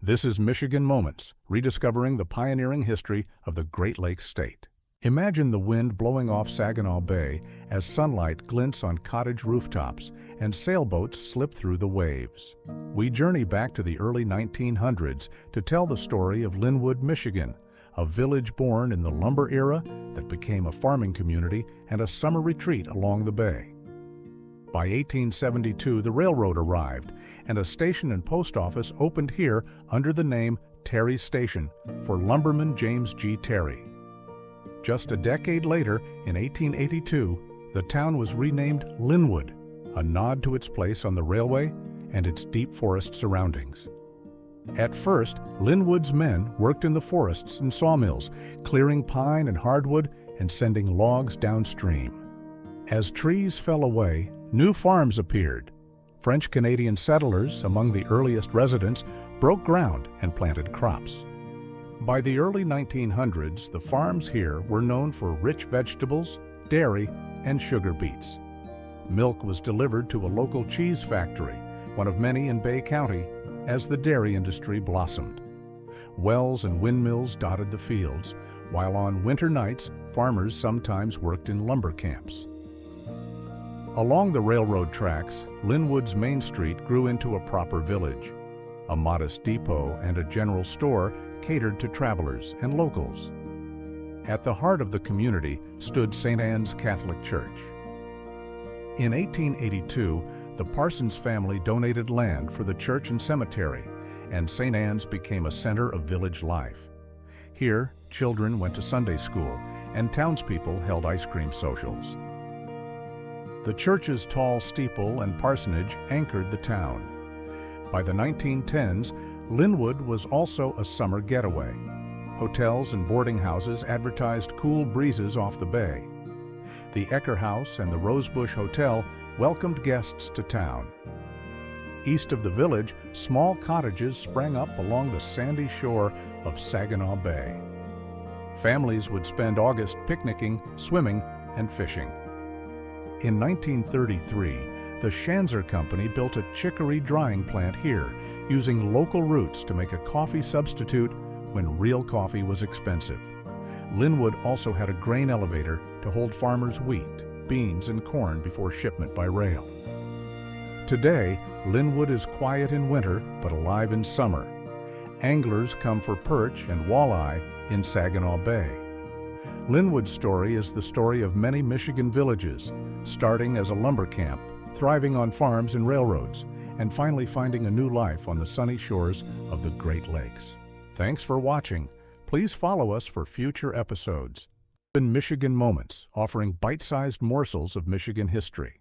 This is Michigan Moments, rediscovering the pioneering history of the Great Lakes state. Imagine the wind blowing off Saginaw Bay as sunlight glints on cottage rooftops and sailboats slip through the waves. We journey back to the early 1900s to tell the story of Linwood, Michigan, a village born in the lumber era that became a farming community and a summer retreat along the bay. By 1872, the railroad arrived, and a station and post office opened here under the name Terry's Station for lumberman James G. Terry. Just a decade later, in 1882, the town was renamed Linwood, a nod to its place on the railway and its deep forest surroundings. At first, Linwood's men worked in the forests and sawmills, clearing pine and hardwood and sending logs downstream. As trees fell away, new farms appeared. French-Canadian settlers, among the earliest residents, broke ground and planted crops. By the early 1900s, the farms here were known for rich vegetables, dairy, and sugar beets. Milk was delivered to a local cheese factory, one of many in Bay County, as the dairy industry blossomed. Wells and windmills dotted the fields, while on winter nights, farmers sometimes worked in lumber camps. Along the railroad tracks, Linwood's Main Street grew into a proper village. A modest depot and a general store catered to travelers and locals. At the heart of the community stood St. Anne's Catholic Church. In 1882, the Parsons family donated land for the church and cemetery, and St. Anne's became a center of village life. Here, children went to Sunday school, and townspeople held ice cream socials. The church's tall steeple and parsonage anchored the town. By the 1910s, Linwood was also a summer getaway. Hotels and boarding houses advertised cool breezes off the bay. The Ecker House and the Rosebush Hotel welcomed guests to town. East of the village, small cottages sprang up along the sandy shore of Saginaw Bay. Families would spend August picnicking, swimming, and fishing. In 1933, the Schanzer Company built a chicory drying plant here, using local roots to make a coffee substitute when real coffee was expensive. Linwood also had a grain elevator to hold farmers' wheat, beans, and corn before shipment by rail. Today, Linwood is quiet in winter but alive in summer. Anglers come for perch and walleye in Saginaw Bay. Linwood's story is the story of many Michigan villages, starting as a lumber camp, thriving on farms and railroads, and finally finding a new life on the sunny shores of the Great Lakes. Thanks for watching. Please follow us for future episodes. Michigan Moments, offering bite-sized morsels of Michigan history.